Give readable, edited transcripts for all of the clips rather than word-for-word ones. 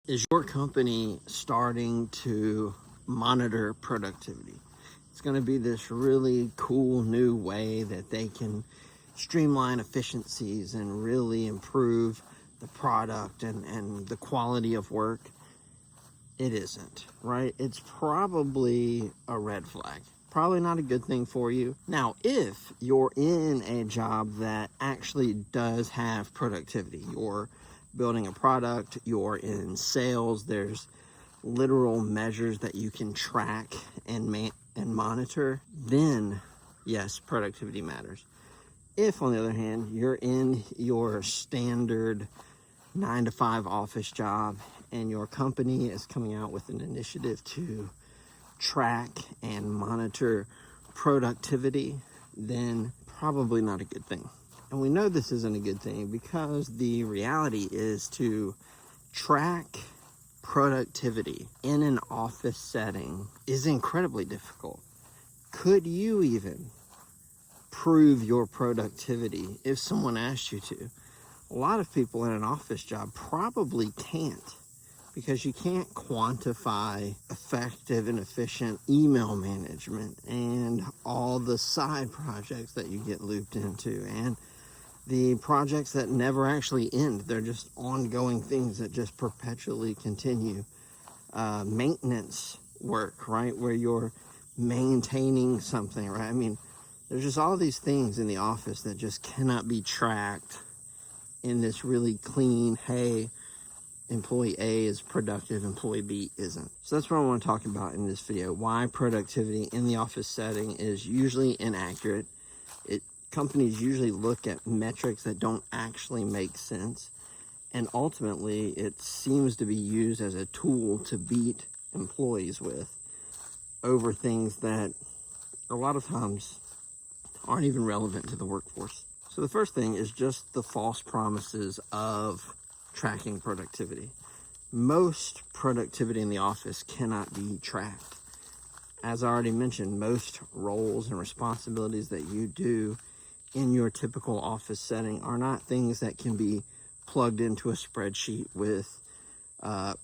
Is your company starting to monitor productivity? It's going to be this really cool new way that they can streamline efficiencies and really improve the product and the quality of work. It isn't, right? It's probably a red flag. Probably not a good thing for you. Now, if you're in a job that actually does have productivity, you're building a product, you're in sales, there's literal measures that you can track and monitor, then yes, productivity matters. If, on the other hand, you're in your standard 9-to-5 office job and your company is coming out with an initiative to track and monitor productivity, then probably not a good thing. And we know this isn't a good thing because the reality is to track productivity in an office setting is incredibly difficult. Could you even prove your productivity if someone asked you to? A lot of people in an office job probably can't, because you can't quantify effective and efficient email management and all the side projects that you get looped into and the projects that never actually end. They're just ongoing things that just perpetually continue. Maintenance work, right? Where you're maintaining something, right? I mean, there's just all these things in the office that just cannot be tracked in this really clean, hey, employee A is productive, employee B isn't. So that's what I want to talk about in this video. Why productivity in the office setting is usually inaccurate. Companies usually look at metrics that don't actually make sense. And ultimately, it seems to be used as a tool to beat employees with over things that a lot of times aren't even relevant to the workforce. So the first thing is just the false promises of tracking productivity. Most productivity in the office cannot be tracked. As I already mentioned, most roles and responsibilities that you do in your typical office setting are not things that can be plugged into a spreadsheet with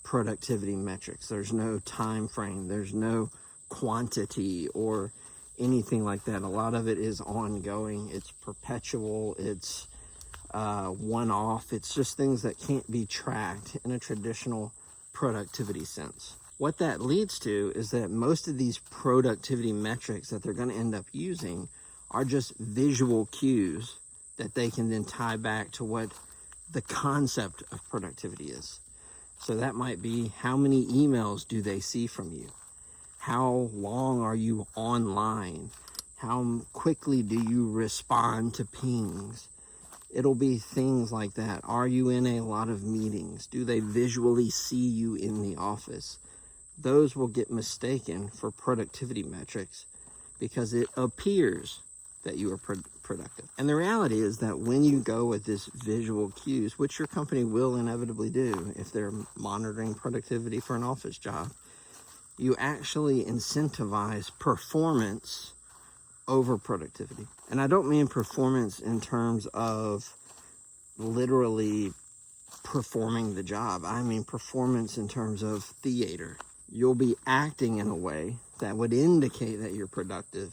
productivity metrics. There's no time frame, there's no quantity or anything like that. A lot of it is ongoing, it's perpetual, it's one-off. It's just things that can't be tracked in a traditional productivity sense. What that leads to is that most of these productivity metrics that they're going to end up using are just visual cues that they can then tie back to what the concept of productivity is. So that might be, how many emails do they see from you? How long are you online? How quickly do you respond to pings? It'll be things like that. Are you in a lot of meetings? Do they visually see you in the office? Those will get mistaken for productivity metrics because it appears that you are productive. And the reality is that when you go with this visual cues, which your company will inevitably do if they're monitoring productivity for an office job, you actually incentivize performance over productivity. And I don't mean performance in terms of literally performing the job. I mean performance in terms of theater. You'll be acting in a way that would indicate that you're productive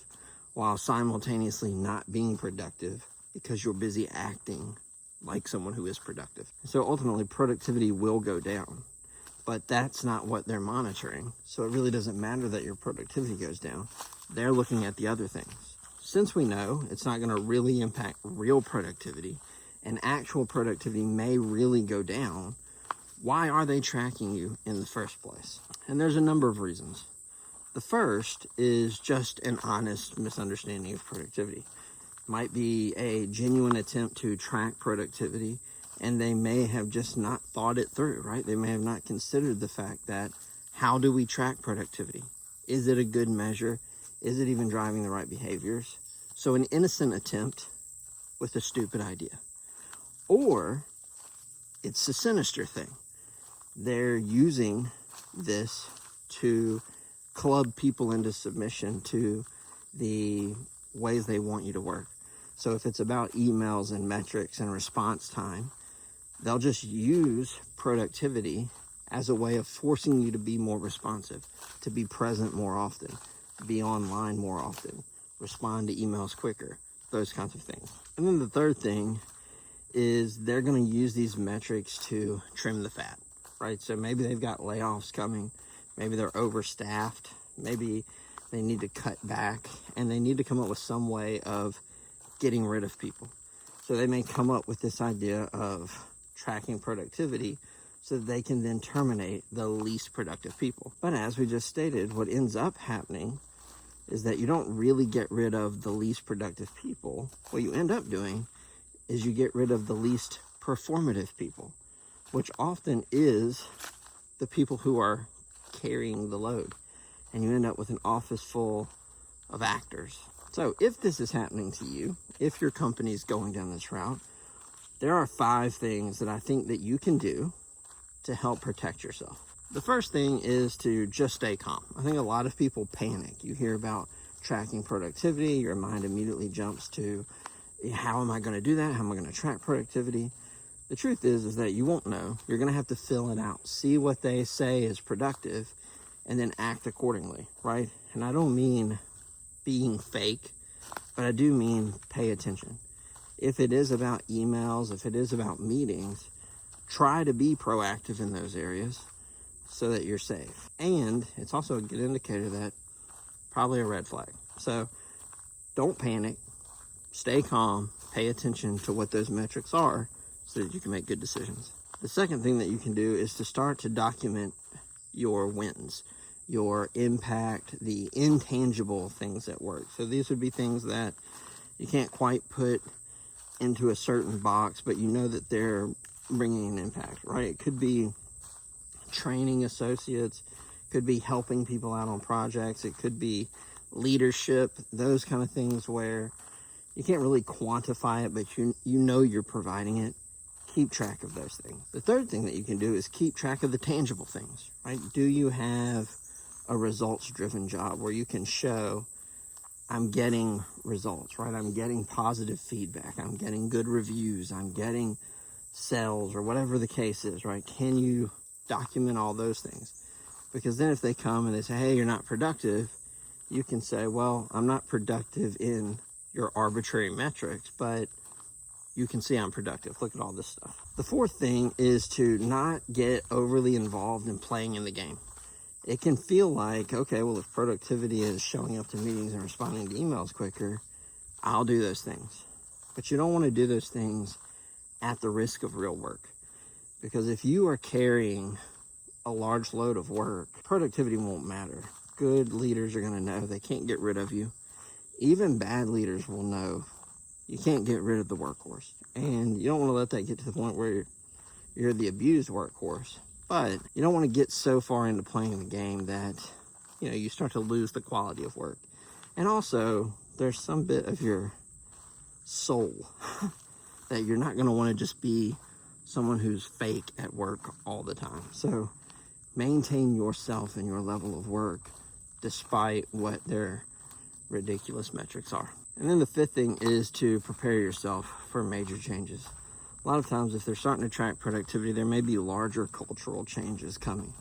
while simultaneously not being productive because you're busy acting like someone who is productive. So ultimately, productivity will go down, but that's not what they're monitoring. So it really doesn't matter that your productivity goes down. They're looking at the other things. Since we know it's not going to really impact real productivity and actual productivity may really go down, why are they tracking you in the first place? And there's a number of reasons. The first is just an honest misunderstanding of productivity. Might be a genuine attempt to track productivity, and they may have just not thought it through, right? They may have not considered the fact that, how do we track productivity? Is it a good measure? Is it even driving the right behaviors? So an innocent attempt with a stupid idea. Or it's a sinister thing. They're using this to club people into submission to the ways they want you to work. So if it's about emails and metrics and response time, they'll just use productivity as a way of forcing you to be more responsive, to be present more often, be online more often, respond to emails quicker, those kinds of things. And then the third thing is they're going to use these metrics to trim the fat, right? So maybe they've got layoffs coming, maybe they're overstaffed, maybe they need to cut back, and they need to come up with some way of getting rid of people. So they may come up with this idea of tracking productivity so that they can then terminate the least productive people. But as we just stated, what ends up happening is that you don't really get rid of the least productive people. What you end up doing is you get rid of the least performative people, which often is the people who are carrying the load. And you end up with an office full of actors. So if this is happening to you, if your company is going down this route, there are 5 things that I think that you can do to help protect yourself. The first thing is to just stay calm. I think a lot of people panic. You hear about tracking productivity, your mind immediately jumps to, how am I going to do that? How am I going to track productivity? The truth is that you won't know. You're going to have to fill it out, see what they say is productive, and then act accordingly, right? And I don't mean being fake, but I do mean pay attention. If it is about emails, if it is about meetings, try to be proactive in those areas so that you're safe. And it's also a good indicator that probably a red flag. So don't panic, stay calm, pay attention to what those metrics are so that you can make good decisions. The second thing that you can do is to start to document your wins, your impact, the intangible things at work. So these would be things that you can't quite put into a certain box, but you know that they're bringing an impact, right? It could be training associates, could be helping people out on projects, it could be leadership, those kind of things where you can't really quantify it, but you know you're providing it. Keep track of those things. The third thing that you can do is keep track of the tangible things, right? Do you have a results-driven job where you can show, I'm getting results, right? I'm getting positive feedback. I'm getting good reviews. I'm getting sales or whatever the case is, right? Can you document all those things? Because then if they come and they say, hey, you're not productive, you can say, well, I'm not productive in your arbitrary metrics, but you can see I'm productive. Look at all this stuff. The fourth thing is to not get overly involved in playing in the game. It can feel like, okay, well, if productivity is showing up to meetings and responding to emails quicker, I'll do those things. But you don't want to do those things at the risk of real work. Because if you are carrying a large load of work, productivity won't matter. Good leaders are going to know they can't get rid of you. Even bad leaders will know you can't get rid of the workhorse. And you don't want to let that get to the point where you're the abused workhorse. But you don't want to get so far into playing the game that, you start to lose the quality of work. And also, there's some bit of your soul that you're not going to want to just be someone who's fake at work all the time. So maintain yourself and your level of work despite what their ridiculous metrics are. And then the fifth thing is to prepare yourself for major changes. A lot of times, if they're starting to track productivity, there may be larger cultural changes coming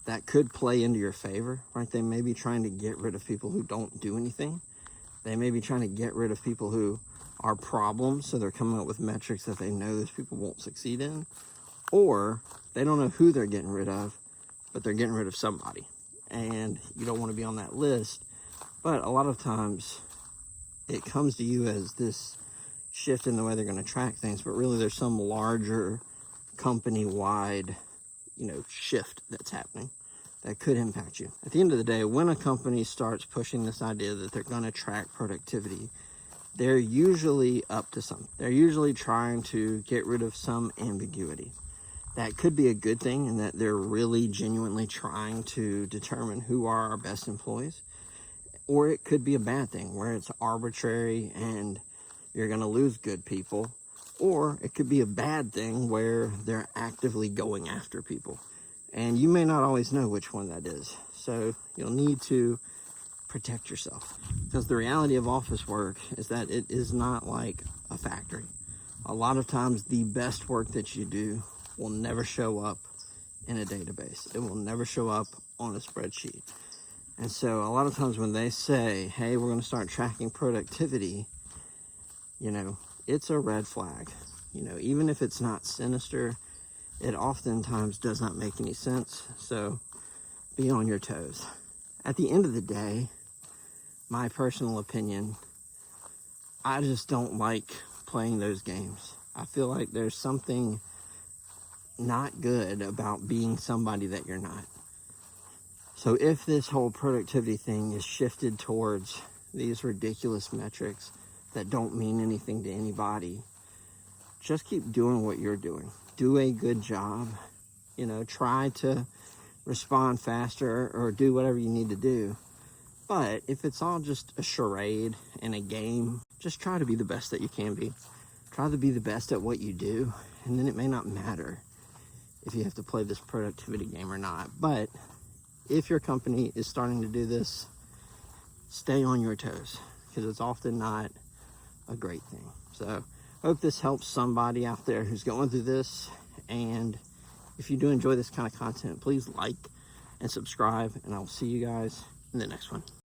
that could play into your favor, right? They may be trying to get rid of people who don't do anything. They may be trying to get rid of people who are problems, so they're coming up with metrics that they know those people won't succeed in. Or they don't know who they're getting rid of, but they're getting rid of somebody. And you don't want to be on that list. But a lot of times, it comes to you as this shift in the way they're going to track things, but really there's some larger company-wide, shift that's happening that could impact you. At the end of the day, when a company starts pushing this idea that they're going to track productivity, they're usually up to something. They're usually trying to get rid of some ambiguity. That could be a good thing in that they're really genuinely trying to determine who are our best employees. Or it could be a bad thing where it's arbitrary and you're going to lose good people. Or it could be a bad thing where they're actively going after people. And you may not always know which one that is. So you'll need to protect yourself. Because the reality of office work is that it is not like a factory. A lot of times the best work that you do will never show up in a database. It will never show up on a spreadsheet. And so a lot of times when they say, hey, we're going to start tracking productivity, you know, it's a red flag. You know, even if it's not sinister, it oftentimes does not make any sense. So be on your toes. At the end of the day, my personal opinion, I just don't like playing those games. I feel like there's something not good about being somebody that you're not. So if this whole productivity thing is shifted towards these ridiculous metrics that don't mean anything to anybody, just keep doing what you're doing. Do a good job. You know, try to respond faster or do whatever you need to do. But if it's all just a charade and a game, just try to be the best that you can be. Try to be the best at what you do, and then it may not matter if you have to play this productivity game or not. But if your company is starting to do this, stay on your toes, because it's often not a great thing. So I hope this helps somebody out there who's going through this. And if you do enjoy this kind of content, please like and subscribe, and I'll see you guys in the next one.